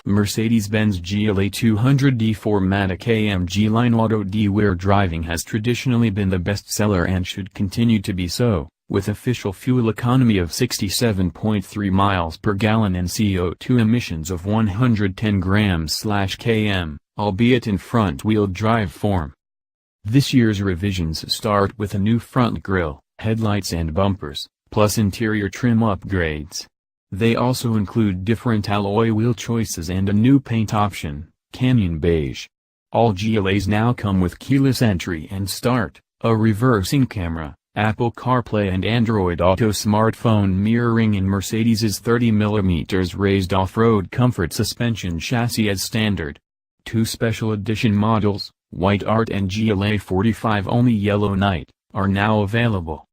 Mercedes-Benz GLA 200D Matic AMG Line Auto D, where driving has traditionally been the bestseller and should continue to be so, with official fuel economy of 67.3 miles per gallon and CO2 emissions of 110 grams/km, albeit in front-wheel drive form. This year's revisions start with a new front grille, headlights and bumpers, plus interior trim upgrades. They also include different alloy wheel choices and a new paint option, Canyon Beige. All GLAs now come with keyless entry and start, a reversing camera, Apple CarPlay and Android Auto smartphone mirroring, and Mercedes's 30mm raised off-road comfort suspension chassis as standard. Two special edition models, White Art and GLA 45 only Yellow Night, are now available.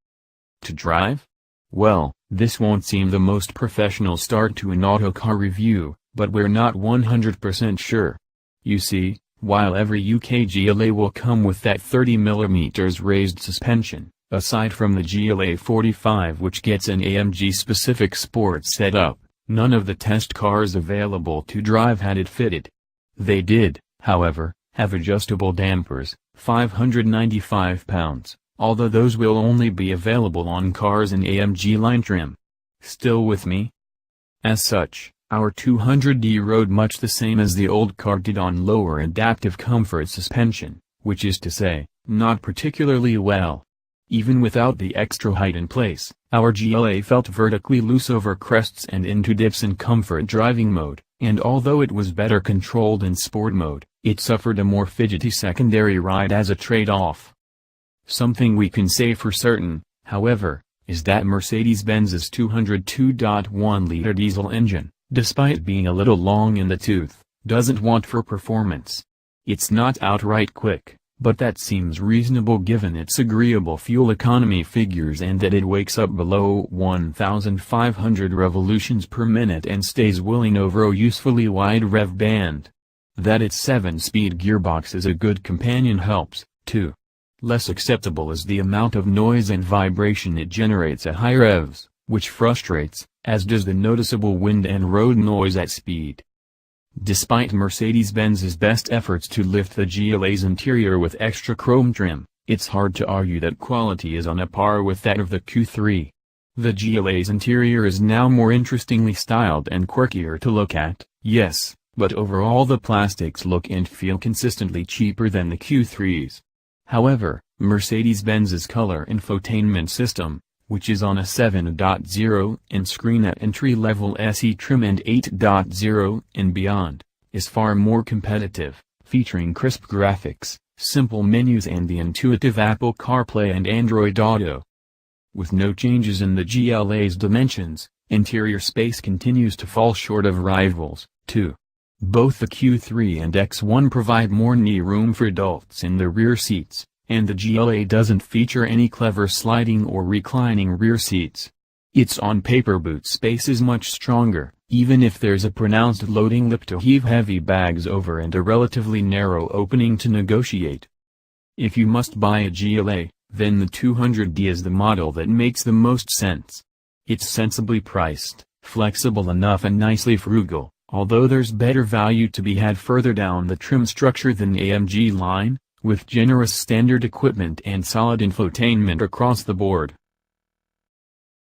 To drive? Well, this won't seem the most professional start to an auto car review, but we're not 100% sure. You see, while every UK GLA will come with that 30mm raised suspension, aside from the GLA 45 which gets an AMG-specific sports setup, none of the test cars available to drive had it fitted. They did, however, have adjustable dampers, 595 pounds. Although those will only be available on cars in AMG line trim. Still with me? As such, our 200D rode much the same as the old car did on lower adaptive comfort suspension, which is to say, not particularly well. Even without the extra height in place, our GLA felt vertically loose over crests and into dips in comfort driving mode, and although it was better controlled in sport mode, it suffered a more fidgety secondary ride as a trade-off. Something we can say for certain, however, is that Mercedes-Benz's 202.1-liter diesel engine, despite being a little long in the tooth, doesn't want for performance. It's not outright quick, but that seems reasonable given its agreeable fuel economy figures and that it wakes up below 1,500 revolutions per minute and stays willing over a usefully wide rev band. That its 7-speed gearbox is a good companion helps, too. Less acceptable is the amount of noise and vibration it generates at high revs, which frustrates, as does the noticeable wind and road noise at speed. Despite Mercedes-Benz's best efforts to lift the GLA's interior with extra chrome trim, it's hard to argue that quality is on a par with that of the Q3. The GLA's interior is now more interestingly styled and quirkier to look at, yes, but overall the plastics look and feel consistently cheaper than the Q3's. However, Mercedes-Benz's color infotainment system, which is on a 7.0 and screen at entry-level SE trim and 8.0 and beyond, is far more competitive, featuring crisp graphics, simple menus and the intuitive Apple CarPlay and Android Auto. With no changes in the GLA's dimensions, interior space continues to fall short of rivals, too. Both the Q3 and X1 provide more knee room for adults in the rear seats, and the GLA doesn't feature any clever sliding or reclining rear seats. Its on-paper boot space is much stronger, even if there's a pronounced loading lip to heave heavy bags over and a relatively narrow opening to negotiate. If you must buy a GLA, then the 200D is the model that makes the most sense. It's sensibly priced, flexible enough and nicely frugal. Although there's better value to be had further down the trim structure than AMG line, with generous standard equipment and solid infotainment across the board.